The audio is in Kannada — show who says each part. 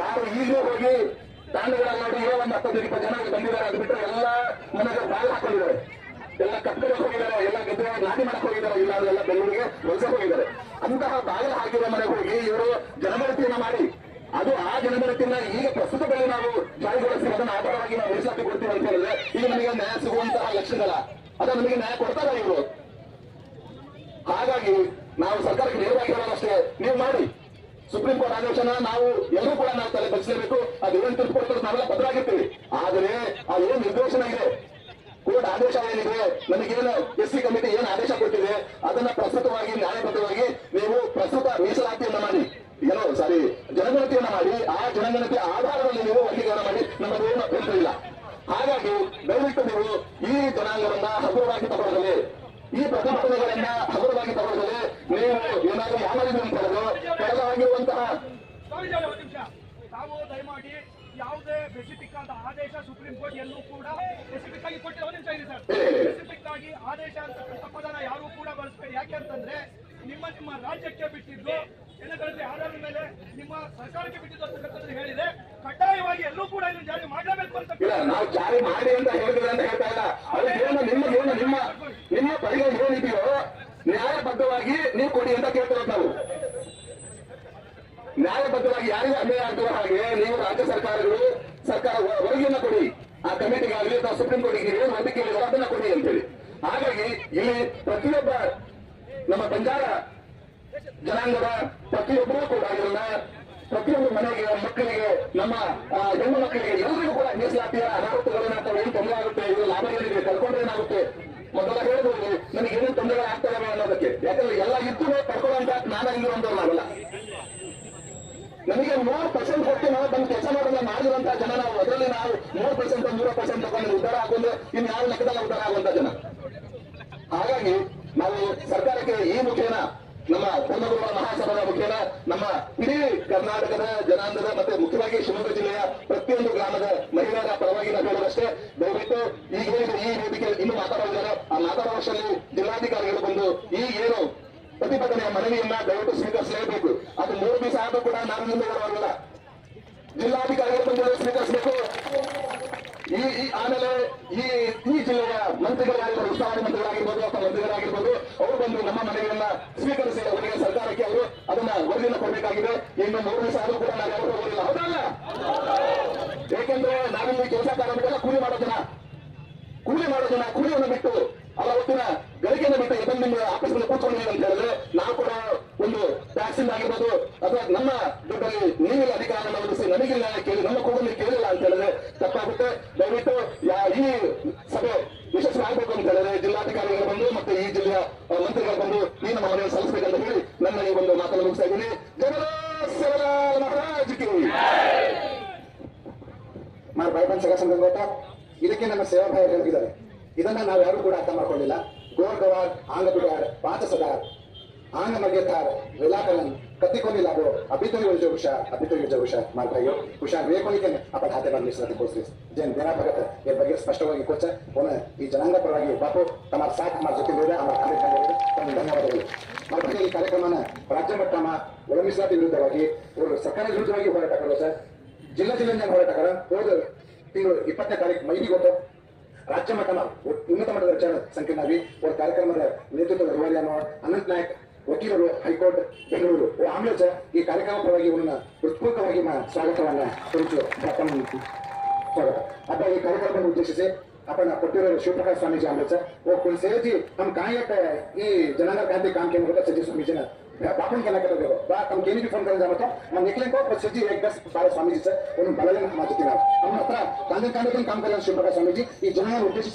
Speaker 1: ಯಾರು ಈಗಲೂ ಹೋಗಿ ತಾಂಡಗಳಲ್ಲಿ ನೋಡಿ ಒಂದು 10-20 ಜನ ಬಂದಿದ್ದಾರೆ, ಅದು ಬಿಟ್ಟರೆ ಎಲ್ಲ ಮನೆಗೆ ಬಾಗಿಲು ಹಾಕೊಂಡಿದ್ದಾರೆ, ಎಲ್ಲ ಕತ್ತಲೆ ಹೋಗಿದ್ದಾರೆ, ಎಲ್ಲ ಗದ್ದೆ ನಾಟಿ ಮಾಡಕ್ ಹೋಗಿದ್ದಾರೆ, ಇಲ್ಲ ಎಲ್ಲ ಬೆಂಗಳೂರಿಗೆ ವಲಸೆ ಹೋಗಿದ್ದಾರೆ. ಅಂತಹ ಬಾಗಿಲು ಹಾಕಿರೋ ಮನೆಗೆ ಹೋಗಿ ಇವರು ಜನಗಣತಿಯನ್ನ ಮಾಡಿ ಅದು ಆ ಜನಗಣತಿಯನ್ನ ಈಗ ಪ್ರಸ್ತುತ ಬೆಲೆ ನಾವು ಜಾರಿಗೊಳಿಸಿ ಅದನ್ನ ಆಧಾರವಾಗಿ ನಾವು ಮೀಸಲಾತಿ ಕೊಡ್ತೀವಿ ಅಂತ ಹೇಳಿದ್ರೆ ಈಗ ನಮಗೆ ನ್ಯಾಯ ಸಿಗುವಂತಹ ಲಕ್ಷಣಗಳ ಅದ ನಮಗೆ ನ್ಯಾಯ ಕೊಡ್ತಾರ ಇವರು. ಹಾಗಾಗಿ ನಾವು ಸರ್ಕಾರಕ್ಕೆ ನೇರವಾಗಿ ಹೇಳೋದಷ್ಟೇ, ನೀವು ಮಾಡಿ ಸುಪ್ರೀಂ ಕೋರ್ಟ್ ಆದೇಶನ ನಾವು ಎಲ್ಲರೂ ಕೂಡ ನಾವು ತಲೆ ಬಗ್ಸಲೇಬೇಕು. ಅದು ಏನ್ ತೀರ್ಪು ಕೊಡ್ತಾರೆ ನಾವೆಲ್ಲ ಬದಲಾಗಿರ್ತೀವಿ. ಆದರೆ ಆ ಏನ್ ನಿರ್ದೇಶನ ಇದೆ, ಕೋರ್ಟ್ ಆದೇಶ ಏನಿದೆ, ನಮಗೇನು SC ಕಮಿಟಿ ಏನ್ ಆದೇಶ ಕೊಟ್ಟಿದೆ ಅದನ್ನ ಪ್ರಸ್ತುತವಾಗಿ ನ್ಯಾಯಬದ್ಧವಾಗಿ ನೀವು ಪ್ರಸ್ತುತ ಮೀಸಲಾತಿಯನ್ನ ಮಾಡಿ, ಏನೋ ಸಾರಿ ಜನಗಣತಿಯನ್ನ ಮಾಡಿ ಆ ಜನಗಣತಿ ಆಧಾರದಲ್ಲಿ ನೀವು ವರ್ಗೀಕರಣ ಮಾಡಿ, ನಮ್ಮದೇನು ಅಭ್ಯಂತರಿಲ್ಲ. ಹಾಗಾಗಿ ದಯವಿಟ್ಟು ನೀವು ಈ ಜನಾಂಗವನ್ನ ಹಗುರವಾಗಿ ತಗೊಳ್ಳೋದಲ್ಲಿ, ಈ ಪ್ರತಿಭಟನೆಗಳನ್ನ ಹಗುರವಾಗಿ ತಗೊಳ್ಳೋದಲ್ಲಿ ನೀವು ಏನಾದರೂ ಯಾವಾಗಲೂ ಅಂತ ಹೇಳೋದು ಕೆಳಗಾಗಿರುವಂತಹ
Speaker 2: ತಾವು ದಯಮಾಡಿ ಯಾವುದೇ ಸ್ಪೆಸಿಫಿಕ್ ಆದ ಆದೇಶ ಸುಪ್ರೀಂ ಕೋರ್ಟ್ ಎಲ್ಲೂ ಕೂಡ ಸ್ಪೆಸಿಫಿಕ್ ಆಗಿ ಕೊಟ್ಟಿರೋ ನಿಮಿಷ ಇದೆ ಸರ್. ಸ್ಪೆಸಿಫಿಕ್ ಆಗಿ ಆದೇಶ ಅಂತ ಪದನ ಯಾರು ಕೂಡ ಬಳಸಬೇಡಿ. ಯಾಕೆ ಅಂತಂದ್ರೆ ನಿಮ್ಮ ರಾಜ್ಯಕ್ಕೆ ಬಿಟ್ಟಿದ್ದು ಜನಗಣತಿ ಆಧಾರದ ಮೇಲೆ ನಿಮ್ಮ ಸರ್ಕಾರಕ್ಕೆ ಬಿಟ್ಟಿದ್ದು ಅಂತಕ್ಕಂಥದ್ದು ಹೇಳಿದೆ. ಕಡ್ಡಾಯವಾಗಿ ಎಲ್ಲೂ ಕೂಡ ಇದನ್ನು ಜಾರಿ ಮಾಡಲೇಬೇಕು ಅಂತ
Speaker 1: ನಾವು ಜಾರಿ ಮಾಡಿ ಅಂತ ಹೇಳಿದ್ರೆ ಅಂತ ಹೇಳ್ತಾ ಇಲ್ಲ. ಅದಕ್ಕೇನು ನಿಮ್ಮ ಪರಿಗಣ ಏನಿದೆಯೋ ನ್ಯಾಯಬದ್ಧವಾಗಿ ನೀವು ಕೊಡಿ ಅಂತ ಕೇಳ್ತಿರೋದು ನಾವು. ನ್ಯಾಯಬದ್ಧವಾಗಿ ಯಾರಿಗೂ ಅನ್ಯಾಯ ಆಗ್ತಿರೋ ಹಾಗೆ ನೀವು ರಾಜ್ಯ ಸರ್ಕಾರ ವರದಿಯನ್ನ ಕೊಡಿ, ಆ ಕಮಿಟಿಗಾಗಲಿ ಅಥವಾ ಸುಪ್ರೀಂ ಕೋರ್ಟ್ಗೆ ಏನು ವರದಿ ಕೇಳಿದ್ರು ಅದನ್ನ ಕೊಡಿ ಅಂತೇಳಿ. ಹಾಗಾಗಿ ಇಲ್ಲಿ ಪ್ರತಿಯೊಬ್ಬ ನಮ್ಮ ಬಂಜಾರ ಜನಾಂಗದ ಪ್ರತಿಯೊಬ್ಬರೂ ಕೂಡ ಇದನ್ನ ಪ್ರತಿಯೊಂದು ಮನೆಗೆ, ಮಕ್ಕಳಿಗೆ, ನಮ್ಮ ಹೆಣ್ಣು ಮಕ್ಕಳಿಗೆ ಎಲ್ಲರಿಗೂ ಕೂಡ ಮೀಸಲಾತಿಯ ಅನಾಹುತಗಳನ್ನ ಅಥವಾ ಏನು ತೊಂದರೆ ಆಗುತ್ತೆ, ಇದು ಲಾಭ ಏನಿದೆ, ಕಳ್ಕೊಂಡ್ರೆ ಏನಾಗುತ್ತೆ, ಮೊದಲ ಹೇಳ್ಬೋದು ನನಗೆ ಏನೇನು ತೊಂದರೆಗಳು ಆಗ್ತವೆ ಅನ್ನೋದಕ್ಕೆ. ಯಾಕಂದ್ರೆ ಎಲ್ಲ ಇದ್ದು ಕಳ್ಕೊಳ್ಳುವಂತ ನಾನಾಗಿರುವಂತವ್ರು ನಾವಲ್ಲ. ನಮಗೆ 100% ಕೊಟ್ಟು ನಾವು ಬಂದು ಕೆಲಸ ಮಾಡೋದನ್ನ ಮಾಡಿರುವಂತಹ ಜನ ನಾವು. ಅದರಲ್ಲಿ ನಾವು 100% 100% ತಗೊಂಡು ಉದ್ಧಾರ ಆಗೋದು ಇನ್ನು ಯಾವ ಲೆಕ್ಕದಲ್ಲ ಉದ್ಧಾರ ಆಗುವಂತ ಜನ. ಹಾಗಾಗಿ ನಾವು ಸರ್ಕಾರಕ್ಕೆ ಈ ಮುಖೇನ, ನಮ್ಮ ಧರ್ಮಗುರುಗಳ ಮಹಾಸಭಾದ ಮುಖೇನ, ನಮ್ಮ ಇಡೀ ಕರ್ನಾಟಕದ ಜನಾಂಗದ ಮತ್ತೆ ಮುಖ್ಯವಾಗಿ ಶಿವಮೊಗ್ಗ ಜಿಲ್ಲೆಯ ಪ್ರತಿಯೊಂದು ಗ್ರಾಮದ ಮಹಿಳೆಯರ ಪರವಾಗಿ ನಾವು ಹೇಳುವುದಷ್ಟೇ, ದಯವಿಟ್ಟು ಈಗ ಈ ವೇದಿಕೆ ಇನ್ನು ಮಾತಾಡೋದಿದ್ದಾರೆ, ಆ ಮಾತಾಡುವಷ್ಟರಲ್ಲಿ ಜಿಲ್ಲಾಧಿಕಾರಿಗಳು ಬಂದು ಈ ಏನು ಪ್ರತಿಭಟನೆಯ ಮನವಿಯನ್ನ ದಯವಿಟ್ಟು ಸ್ವೀಕರಿಸಲೇಬೇಕು. ಅದು 3 ದಿವಸ ಆದರೂ ಕೂಡ ನಾವು ಮುಂದೆ ಬರುವಾಗಿಲ್ಲ. ಜಿಲ್ಲಾಧಿಕಾರಿಗಳು ಬಂದು ಸ್ವೀಕರಿಸಬೇಕು. ಆಮೇಲೆ ಈ ಜಿಲ್ಲೆಯ ಮಂತ್ರಿಗಳಾಗಿರ್ಬೋದು, ಉಸ್ತುವಾರಿ ಮಂತ್ರಿಗಳಾಗಿರ್ಬೋದು ಅಥವಾ ಮಂತ್ರಿಗಳಾಗಿರ್ಬೋದು, ಅವರು ಬಂದು ನಮ್ಮ ಮನವಿಯನ್ನ ಸ್ವೀಕರಿಸಿ ಅವರಿಗೆ ಸರ್ಕಾರಕ್ಕೆ ಅವರು ಅದನ್ನ ವರದಿಯನ್ನು ಕೊಡಬೇಕಾಗಿದೆ. ಇನ್ನು 3 ದಿವಸ ಆದರೂ ಕೂಡ ನಾವು ಯಾರು ಹೋಗೋದಿಲ್ಲ, ಹೌದಲ್ಲ? ಏಕೆಂದ್ರೆ ನಾವಿಲ್ಲಿ ಕೆಲಸ ಕಾರ್ಮಿಕರ ಕೂಲಿ ಮಾಡೋ ಜನ, ಕೂಲಿಯನ್ನು ಬಿಟ್ಟು ಅವರ ಹೊತ್ತಿನ ಗಳಿಕೆಯನ್ನು ಬಿಟ್ಟು ಇದನ್ನು ಆಫೀಸ್ನಲ್ಲಿ ಕೂತ್ಕೊಂಡಿದ್ದೀವಿ ಅಂತ ಹೇಳಿದ್ರೆ ನಾವು ಕೂಡ ಒಂದು ಟ್ಯಾಕ್ಸಿಂಗ್ ಆಗಿರ್ಬೋದು ಅಥವಾ ನಮ್ಮ ದುಡ್ಡಲ್ಲಿ ನೀವಿಲ್ಲ ಅಧಿಕಾರವನ್ನು ಒದಗಿಸಿ ನಮಗಿಲ್ಲ ಕೇಳಿ ನಮ್ಮ ಕೂಗಲ್ಲಿ ಕೇಳಿಲ್ಲ ಅಂತ ಹೇಳಿದ್ರೆ ತಪ್ಪಾಗುತ್ತೆ. ದಯವಿಟ್ಟು ಈ ಸಭೆ ಯಶಸ್ವಿ ಆಗಬೇಕು ಅಂತ ಹೇಳಿದ್ರೆ ಜಿಲ್ಲಾಧಿಕಾರಿಗಳು ಬಂದು ಮತ್ತೆ ಈ ಜಿಲ್ಲೆಯ ಮಂತ್ರಿಗಳು ಬಂದು ಈ ನಮ್ಮ ಮನೆಯನ್ನು ಸಲ್ಲಿಸಬೇಕಂತ ಹೇಳಿ ನನ್ನ ಈ ಒಂದು ಮಾತನ್ನು ಮುಗಿಸ್ತಾ ಇದ್ದೀನಿ. ಮಹಾರಾಜಕ್ಕೆ ಮಾರ ಬಾಯ್ಬನ್ ಸಗ ಸಂಘ ಗೊತ್ತಾ, ಇದಕ್ಕೆ ನಮ್ಮ ಸೇವಾ ಭಾವ ಹೇಳಿದ್ದಾರೆ. ಇದನ್ನ ನಾವು ಯಾರು ಕೂಡ ಅರ್ಥ ಮಾಡ್ಕೊಳ್ಳಿಲ್ಲ. ಗೋರ್ ಗವಾರ್ आंग बिगाड़ 5 सदार आंग मगेतार विलाकलन कत्तिकोनी लागो अभी तो युद्ध हुशार ಮಾಡ್ತಾ ಇಯೋ ಹುಷಾರ್ ವೇಕೋನಿಕೆ आपण हाते बांधली सर कोस्रिस जन देना भगत ये ಬಗ್ಗೆ ಸ್ಪಷ್ಟವಾಗಿ ಕೋಚ ಓನ ಈ ಜನಾಂಗ ಪರವಾಗಿ ಬಾಪು ತಮ್ಮ ಸಾಥ್ ನಮ್ಮ ಜೊತೆ ಇದೆ ನಮ್ಮ ಕಾರ್ಯಕ್ರಮಕ್ಕೆ ಧನ್ಯವಾದಗಳು. ಮತ್ತೆ ಈ ಕಾರ್ಯಕ್ರಮನ ರಾಜ್ಯ ಮಟ್ಟಮ ಒಳಮೀಸಲಾತಿ ವಿರುದ್ಧವಾಗಿ ಇವರು ಸರ್ಕಾರ ವಿರುದ್ಧವಾಗಿ ಹೋರಾಟಗಾರರು ಸರ್ ಜಿಲ್ಲೆಯಿಂದ ಹೋರಾಟಗಾರ ಹೋದ ತಿಂಗಳು 20ನೇ ತಾರೀಕು ಮೈಲಿ ಗೊತ್ತು राज्य मट्ट उन्नत मट्टद विचार संकीर्णವಾಗಿ और कार्यक्रम नेतृत्व निर्वहಣೆಯನ್ನು अनंत नायक वकीलರು ಹೈಕೋರ್ಟ್ ಬೆಂಗಳೂರು ಆಮ್ಲಜ ಈ ಕಾರ್ಯಕ್ರಮ ಪರವಾಗಿ ಉನ್ನ ಹೃತ್ಪೂರ್ವಕವಾಗಿ ಸ್ವಾಗತವನ್ನು ಕೋರುತ್ತೇವೆ. स्वागत अब ये कार्यक्रम उद्देश्य अपन कोट्टीरो शिवप्रकाश स्वामी जी आमले वो कुल सेव जी हम कहाँ ये जनांग क्रांति काम के होता सजी स्वामी जी ने बापन के नाके तो बा हम केनी भी फोन करने जामतो मैं निकले को सजी एक 10-12 स्वामी जी से उन बलले माचती ना हम हत्र कांदे काम करन शिवप्रकाश स्वामी जी ये जनांग उद्देश्य